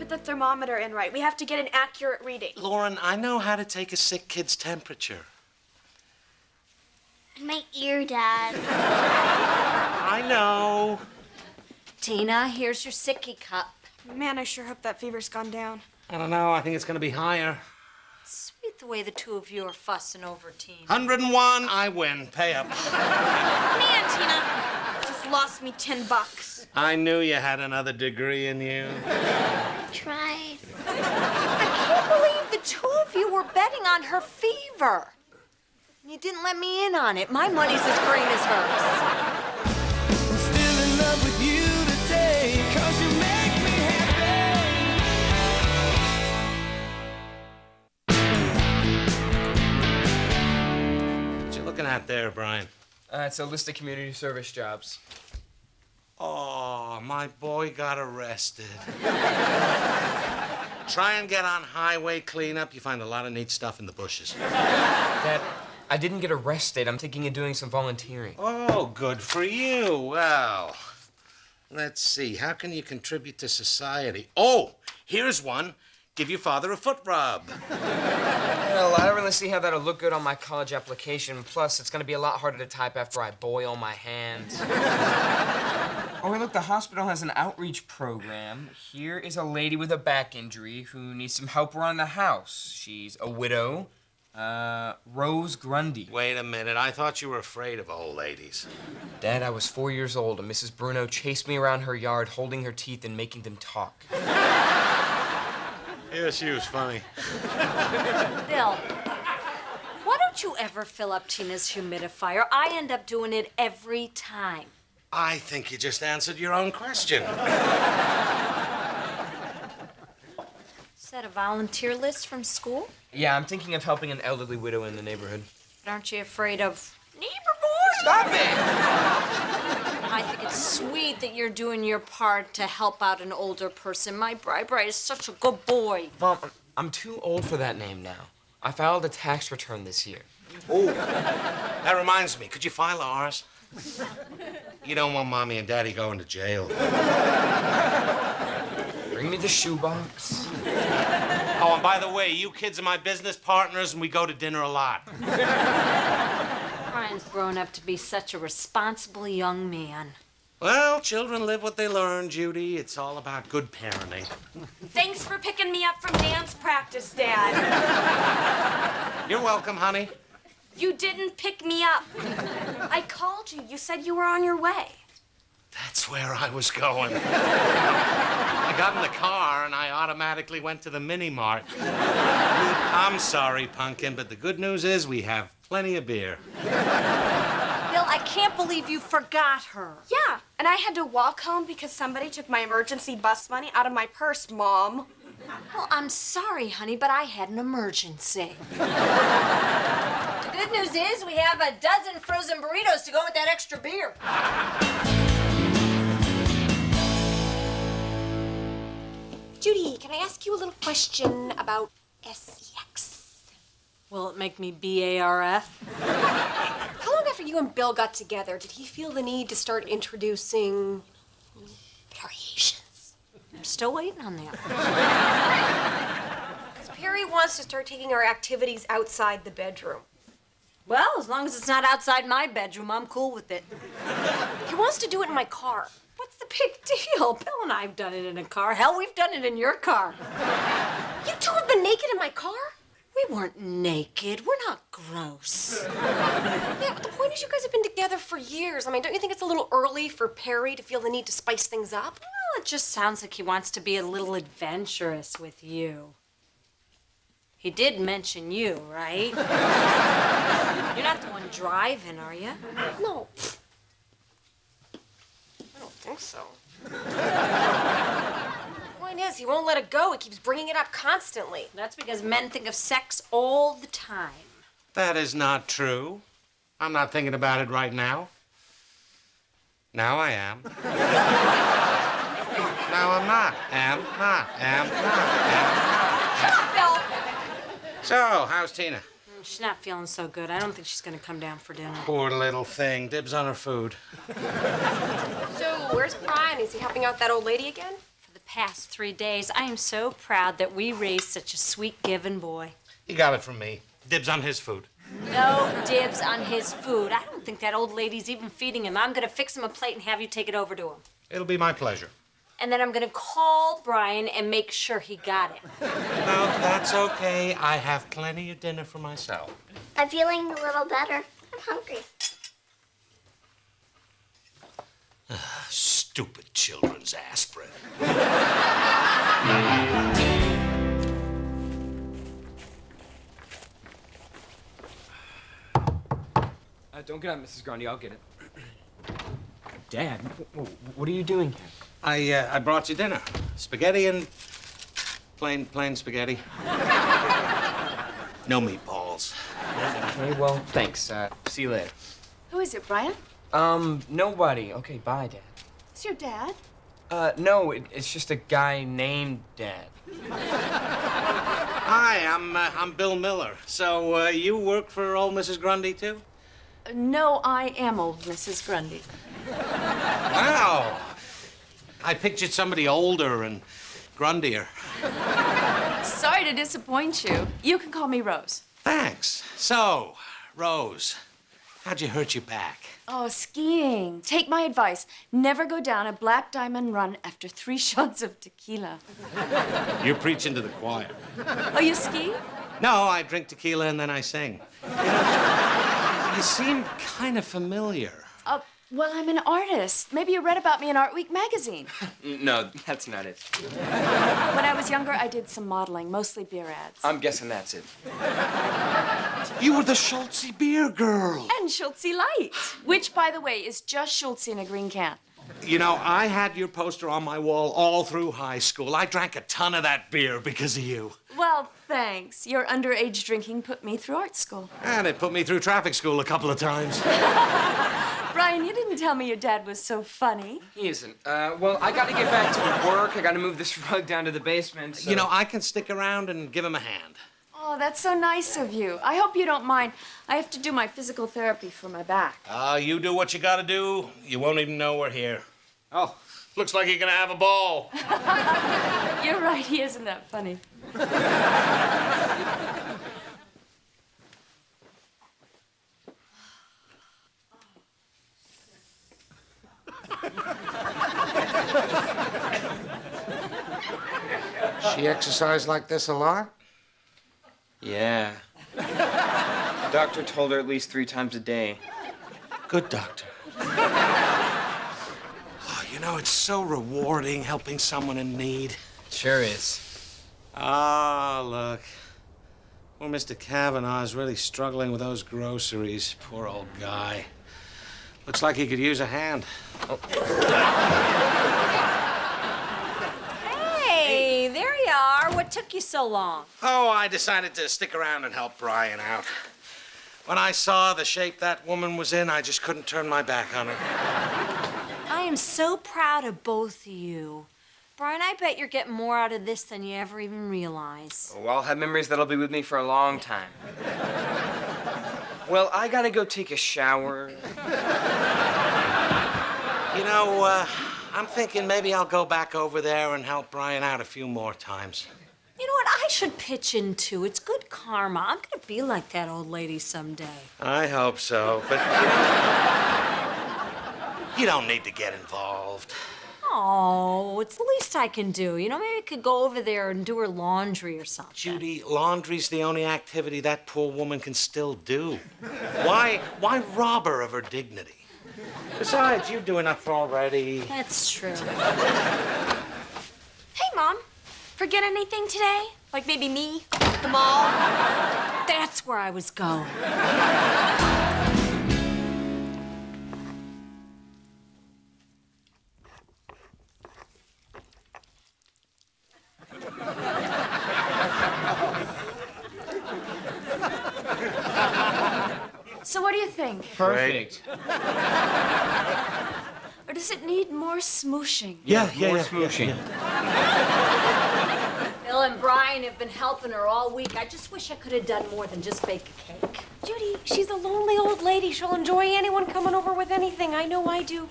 put the thermometer in right. We have to get an accurate reading. Lauren, I know how to take a sick kid's temperature. My ear, Dad. I know. Tina, here's your sicky cup. Man, I sure hope that fever's gone down. I don't know. I think it's going to be higher. Sweet the way the two of you are fussing over Tina. 101, I win. Pay up. Man, Tina, just lost me $10. I knew you had another degree in you. Tried. I can't believe the two of you were betting on her fever. You didn't let me in on it. My money's as green as hers. I'm still in love with you today, 'cause you make me happy. What you looking at there, Brian? It's a list of community service jobs. Oh, my boy got arrested. Try and get on highway cleanup. You find a lot of neat stuff in the bushes. Dad, I didn't get arrested. I'm thinking of doing some volunteering. Oh, good for you. Well, let's see. How can you contribute to society? Oh, here's one. Give your father a foot rub. Well, I don't really see how that'll look good on my college application. Plus, it's going to be a lot harder to type after I boil my hands. Oh, hey, look, the hospital has an outreach program. Here is a lady with a back injury who needs some help around the house. She's a widow. Rose Grundy. Wait a minute. I thought you were afraid of old ladies. Dad, I was 4 years old, and Mrs. Bruno chased me around her yard, holding her teeth and making them talk. Yeah, she was funny. Bill, why don't you ever fill up Tina's humidifier? I end up doing it every time. I think you just answered your own question. Is that a volunteer list from school? Yeah, I'm thinking of helping an elderly widow in the neighborhood. But aren't you afraid of neighbor boy? Stop it! I think it's sweet that you're doing your part to help out an older person. My Bright is such a good boy. Mom, I'm too old for that name now. I filed a tax return this year. Oh, that reminds me. Could you file ours? You don't want Mommy and Daddy going to jail. Bring me the shoebox. Oh, and by the way, you kids are my business partners, and we go to dinner a lot. Brian's grown up to be such a responsible young man. Well, children live what they learn, Judy. It's all about good parenting. Thanks for picking me up from dance practice, Dad. You're welcome, honey. You didn't pick me up. I called you. You said you were on your way. That's where I was going. I got in the car, and I automatically went to the mini-mart. I'm sorry, Pumpkin, but the good news is we have plenty of beer. Bill, I can't believe you forgot her. Yeah, and I had to walk home because somebody took my emergency bus money out of my purse, Mom. Well, I'm sorry, honey, but I had an emergency. The good news is we have a dozen frozen burritos to go with that extra beer. Judy, can I ask you a little question about sex? Will it make me BARF? How long after you and Bill got together did he feel the need to start introducing variations? I'm still waiting on that. Because Perry wants to start taking our activities outside the bedroom. Well, as long as it's not outside my bedroom, I'm cool with it. He wants to do it in my car. What's the big deal? Bill and I have done it in a car. Hell, we've done it in your car. You two have been naked in my car? We weren't naked. We're not gross. Yeah, but the point is you guys have been together for years. I mean, don't you think it's a little early for Perry to feel the need to spice things up? Well, it just sounds like he wants to be a little adventurous with you. He did mention you, right? You're not the one driving, are you? No. I don't think so. Point is, he won't let it go. He keeps bringing it up constantly. That's because men think of sex all the time. That is not true. I'm not thinking about it right now. Now I am. Now I'm not. Am not. Am not. Am not. Shut up, Bill! So, how's Tina? She's not feeling so good. I don't think she's gonna come down for dinner. Poor little thing. Dibs on her food. So, where's Brian? Is he helping out that old lady again? For the past 3 days. I am so proud that we raised such a sweet, giving boy. He got it from me. Dibs on his food. No dibs on his food. I don't think that old lady's even feeding him. I'm gonna fix him a plate and have you take it over to him. It'll be my pleasure. And then I'm gonna call Brian and make sure he got it. No, that's okay. I have plenty of dinner for myself. I'm feeling a little better. I'm hungry. Stupid children's aspirin. Don't get up, Mrs. Grundy. I'll get it. Dad, what are you doing here? I brought you dinner. Spaghetti and plain spaghetti. No meatballs. Okay, well, thanks. See you later. Who is it, Brian? Nobody. Okay, bye, Dad. It's your dad. No, it's just a guy named Dad. Hi, I'm Bill Miller. So, you work for old Mrs. Grundy, too? No, I am old Mrs. Grundy. Wow. I pictured somebody older and grundier. Sorry to disappoint you. You can call me Rose. Thanks. So, Rose, how'd you hurt your back? Oh, skiing. Take my advice. Never go down a Black Diamond run after 3 shots of tequila. You're preaching to the choir. Oh, you ski? No, I drink tequila and then I sing. You seem kind of familiar. Well, I'm an artist. Maybe you read about me in Art Week magazine. No, that's not it. When I was younger, I did some modeling, mostly beer ads. I'm guessing that's it. You were the Schultze beer girl. And Schultze Light, which, by the way, is just Schultze in a green can. You know, I had your poster on my wall all through high school. I drank a ton of that beer because of you. Well, thanks. Your underage drinking put me through art school. And it put me through traffic school a couple of times. Brian, you didn't tell me your dad was so funny. He isn't. Well, I gotta get back to work. I gotta move this rug down to the basement. So... You know, I can stick around and give him a hand. Oh, that's so nice of you. I hope you don't mind. I have to do my physical therapy for my back. You do what you gotta do. You won't even know we're here. Oh, looks like you're gonna have a ball. You're right, he isn't that funny. She exercised like this a lot? yeah. Doctor told her at least 3 times a day. Good doctor. Oh, you know, it's so rewarding helping someone in need. Sure is. Ah, look. Poor Mr. Kavanaugh is really struggling with those groceries. Poor old guy. Looks like he could use a hand. Hey, there you are. What took you so long? Oh, I decided to stick around and help Brian out. When I saw the shape that woman was in, I just couldn't turn my back on her. I am so proud of both of you. Brian, I bet you're getting more out of this than you ever even realize. Well, I'll have memories that'll be with me for a long time. Well, I gotta go take a shower. You know, I'm thinking maybe I'll go back over there and help Brian out a few more times. You know what? I should pitch in too. It's good karma. I'm gonna be like that old lady someday. I hope so, but you don't need to get involved. Oh, it's the least I can do. You know, maybe I could go over there and do her laundry or something. Judy, laundry's the only activity that poor woman can still do. Why rob her of her dignity? Besides, you do enough already. That's true. Hey, Mom. Forget anything today? Like maybe me? The mall? That's where I was going. So what do you think? Perfect. Or does it need more smooshing? Yeah, More smooshing. Bill and Brian have been helping her all week. I just wish I could have done more than just bake a cake. Judy, she's a lonely old lady. She'll enjoy anyone coming over with anything. I know I do.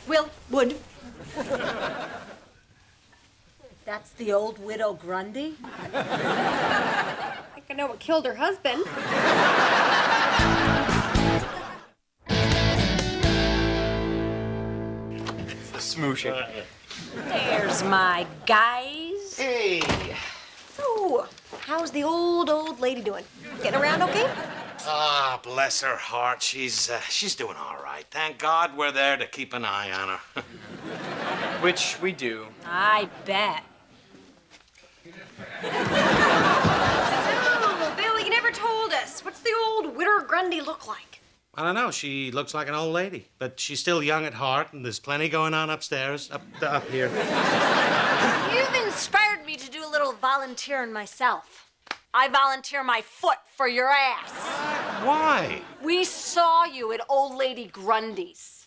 Would. The old widow Grundy? I think I know what killed her husband. The smooshing. There's my guys. Hey. So, how's the old lady doing? Getting around okay? Ah, bless her heart. She's doing all right. Thank God we're there to keep an eye on her. Which we do. I bet. Oh, Bill, you never told us. What's the old widow Grundy look like? I don't know. She looks like an old lady, but she's still young at heart, and there's plenty going on upstairs, up here. You've inspired me to do a little volunteering myself. I volunteer my foot for your ass. Why? We saw you at Old Lady Grundy's.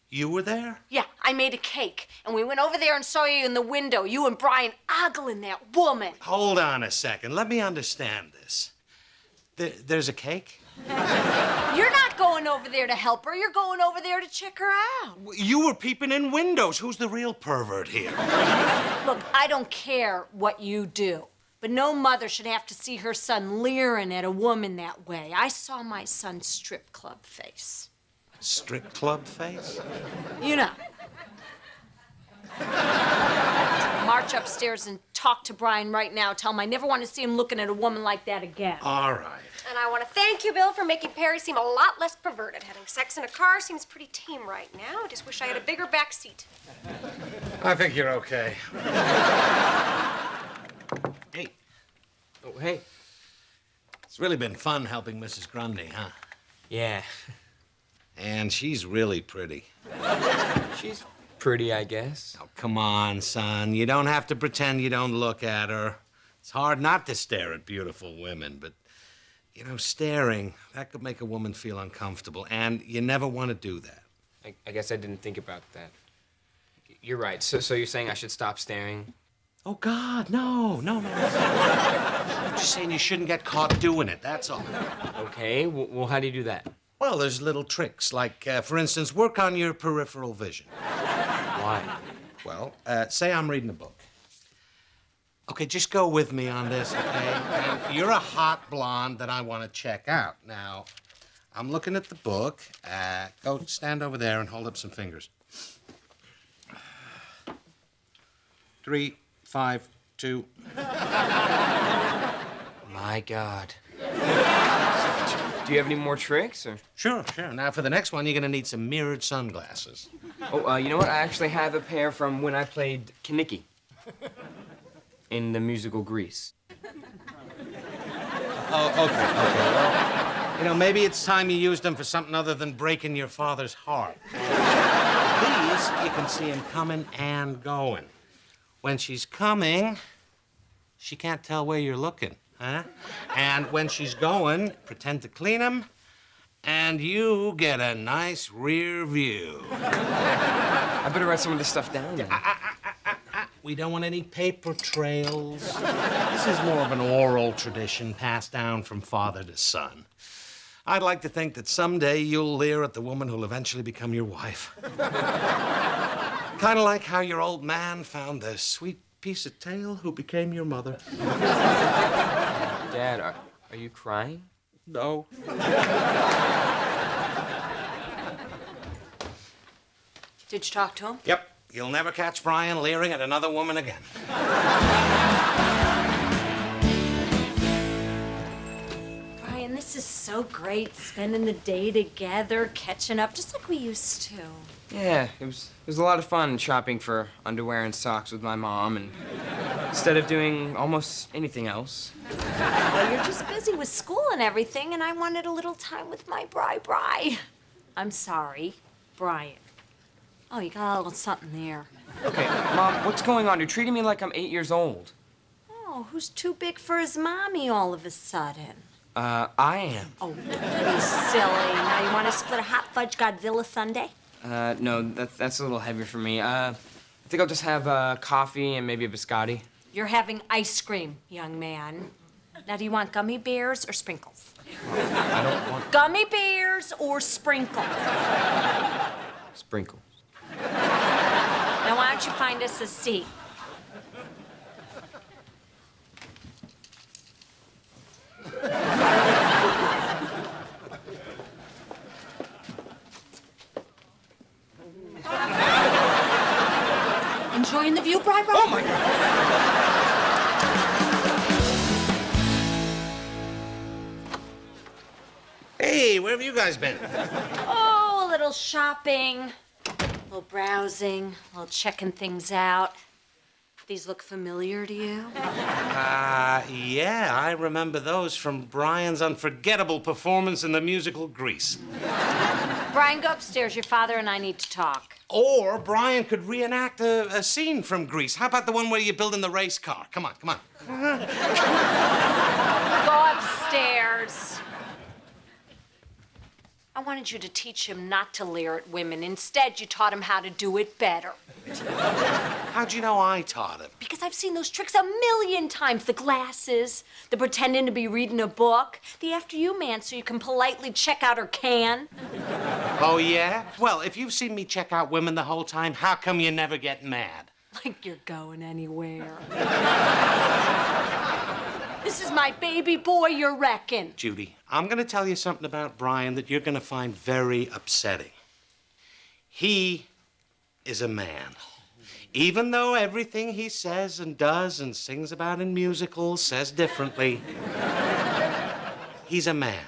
You were there? Yeah, I made a cake, and we went over there and saw you in the window, you and Brian ogling that woman. Hold on a second. Let me understand this. There's a cake? You're not going over there to help her, you're going over there to check her out. You were peeping in windows. Who's the real pervert here? Look, I don't care what you do, but no mother should have to see her son leering at a woman that way. I saw my son's strip club face. Strip club face? You know. March upstairs and talk to Brian right now. Tell him I never want to see him looking at a woman like that again. All right. And I want to thank you, Bill, for making Perry seem a lot less perverted. Having sex in a car seems pretty tame right now. I just wish I had a bigger back seat. I think you're okay. Hey. Oh, hey. It's really been fun helping Mrs. Grundy, huh? Yeah. And she's really pretty. She's pretty, I guess. Oh, come on, son. You don't have to pretend you don't look at her. It's hard not to stare at beautiful women, but, you know, staring, that could make a woman feel uncomfortable, and you never want to do that. I guess I didn't think about that. You're right. So you're saying I should stop staring? Oh, God, no. I'm just saying you shouldn't get caught doing it, that's all. Okay. Well, how do you do that? Well, there's little tricks, like, for instance, work on your peripheral vision. Why? Well, say I'm reading a book. Okay, just go with me on this, okay? And you're a hot blonde that I want to check out. Now, I'm looking at the book. Go stand over there and hold up some fingers. 3, 5, 2. My God. Do you have any more tricks? Or? Sure. Now, for the next one, you're going to need some mirrored sunglasses. Oh, you know what? I actually have a pair from when I played Kinnicky in the musical Grease. Oh, okay. Well, you know, maybe it's time you used them for something other than breaking your father's heart. These, you can see him coming and going. When she's coming, she can't tell where you're looking, huh? And when she's going, pretend to clean them, and you get a nice rear view. I better write some of this stuff down then. We don't want any paper trails. This is more of an oral tradition passed down from father to son. I'd like to think that someday you'll leer at the woman who'll eventually become your wife. Kind of like how your old man found the sweet piece of tail who became your mother. Dad, are you crying? No. Did you talk to him? Yep. You'll never catch Brian leering at another woman again. Brian, this is so great, spending the day together, catching up, just like we used to. Yeah, it was a lot of fun shopping for underwear and socks with my mom, and instead of doing almost anything else. Well, you're just busy with school and everything, and I wanted a little time with my Bri. I'm sorry, Brian. Oh, you got a little something there. Okay, Mom, what's going on? You're treating me like I'm 8 years old. Oh, who's too big for his mommy all of a sudden? I am. Oh, don't be silly. Now you want to split a hot fudge Godzilla sundae? No, that's a little heavy for me. I think I'll just have coffee and maybe a biscotti. You're having ice cream, young man. Now, do you want gummy bears or sprinkles? I don't want Gummy bears or sprinkles? sprinkles. Now, why don't you find us a seat? enjoying the view, Bri? Oh, my God. Hey, where have you guys been? Oh, a little shopping, a little browsing, a little checking things out. These look familiar to you? Yeah, I remember those from Brian's unforgettable performance in the musical Grease. Brian, go upstairs. Your father and I need to talk. Or Brian could reenact a scene from Grease. How about the one where you're building the race car? Come on, come on. Go upstairs. I wanted you to teach him not to leer at women. Instead, you taught him how to do it better. How'd you know I taught him? Because I've seen those tricks a million times. The glasses, the pretending to be reading a book, the after you man so you can politely check out her can. Oh, yeah? Well, if you've seen me check out women the whole time, how come you never get mad? Like you're going anywhere. This is my baby boy, you reckon? Judy, I'm going to tell you something about Brian that you're going to find very upsetting. He is a man. Even though everything he says and does and sings about in musicals says differently, he's a man.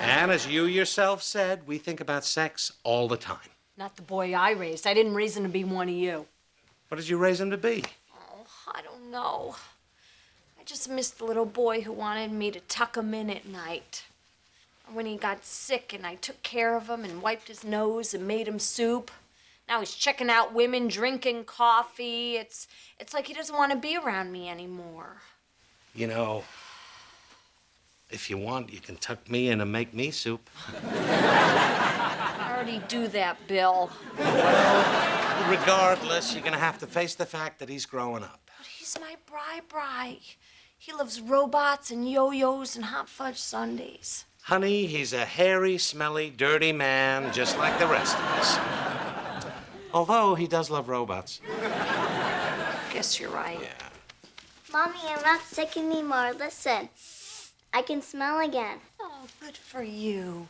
And as you yourself said, we think about sex all the time. Not the boy I raised. I didn't raise him to be one of you. What did you raise him to be? Oh, I don't know. I just missed the little boy who wanted me to tuck him in at night. When he got sick and I took care of him and wiped his nose and made him soup. Now he's checking out women, drinking coffee. It's like he doesn't want to be around me anymore. You know, if you want, you can tuck me in and make me soup. I already do that, Bill. Regardless, you're gonna have to face the fact that he's growing up. But he's my Bri. He loves robots and yo-yos and hot fudge sundaes. Honey, he's a hairy, smelly, dirty man, just like the rest of us. Although he does love robots. Guess you're right. Yeah. Mommy, I'm not sick anymore. Listen, I can smell again. Oh, good for you.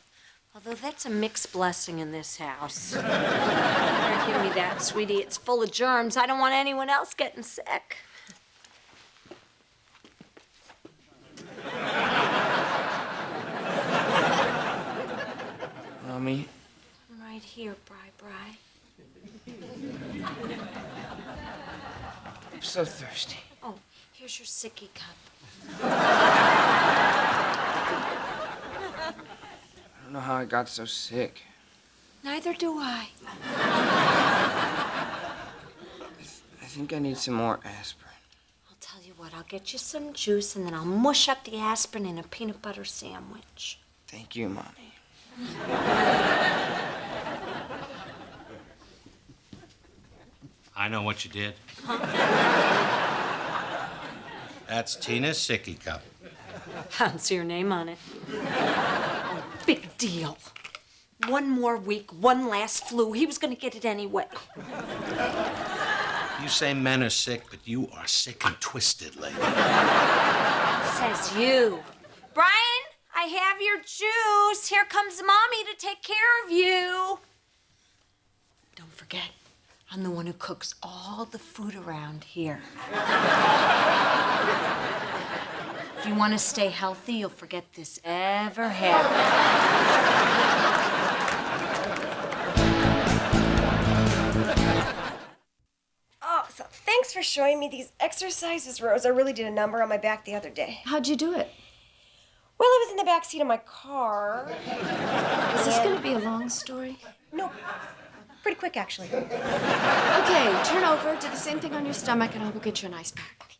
Although that's a mixed blessing in this house. Here, give me that, sweetie. It's full of germs. I don't want anyone else getting sick. Mommy, I'm right here, Bri. I'm so thirsty. Oh, here's your sicky cup. I don't know how I got so sick. Neither do I. I think I need some more aspirin. I'll tell you what, I'll get you some juice and then I'll mush up the aspirin in a peanut butter sandwich. Thank you, Mommy. I know what you did. That's Tina's sicky cup. I don't see your name on it. Oh, big deal. One more week, one last flu. He was gonna get it anyway. You say men are sick, but you are sick and twisted, lady. Says you. Brian, I have your juice. Here comes Mommy to take care of you. Don't forget, I'm the one who cooks all the food around here. If you want to stay healthy, you'll forget this ever happened. Oh, so thanks for showing me these exercises, Rose. I really did a number on my back the other day. How'd you do it? Well, I was in the back seat of my car. Is this going to be a long story? No, pretty quick, actually. Okay, turn over, do the same thing on your stomach, and I'll go get you an ice pack.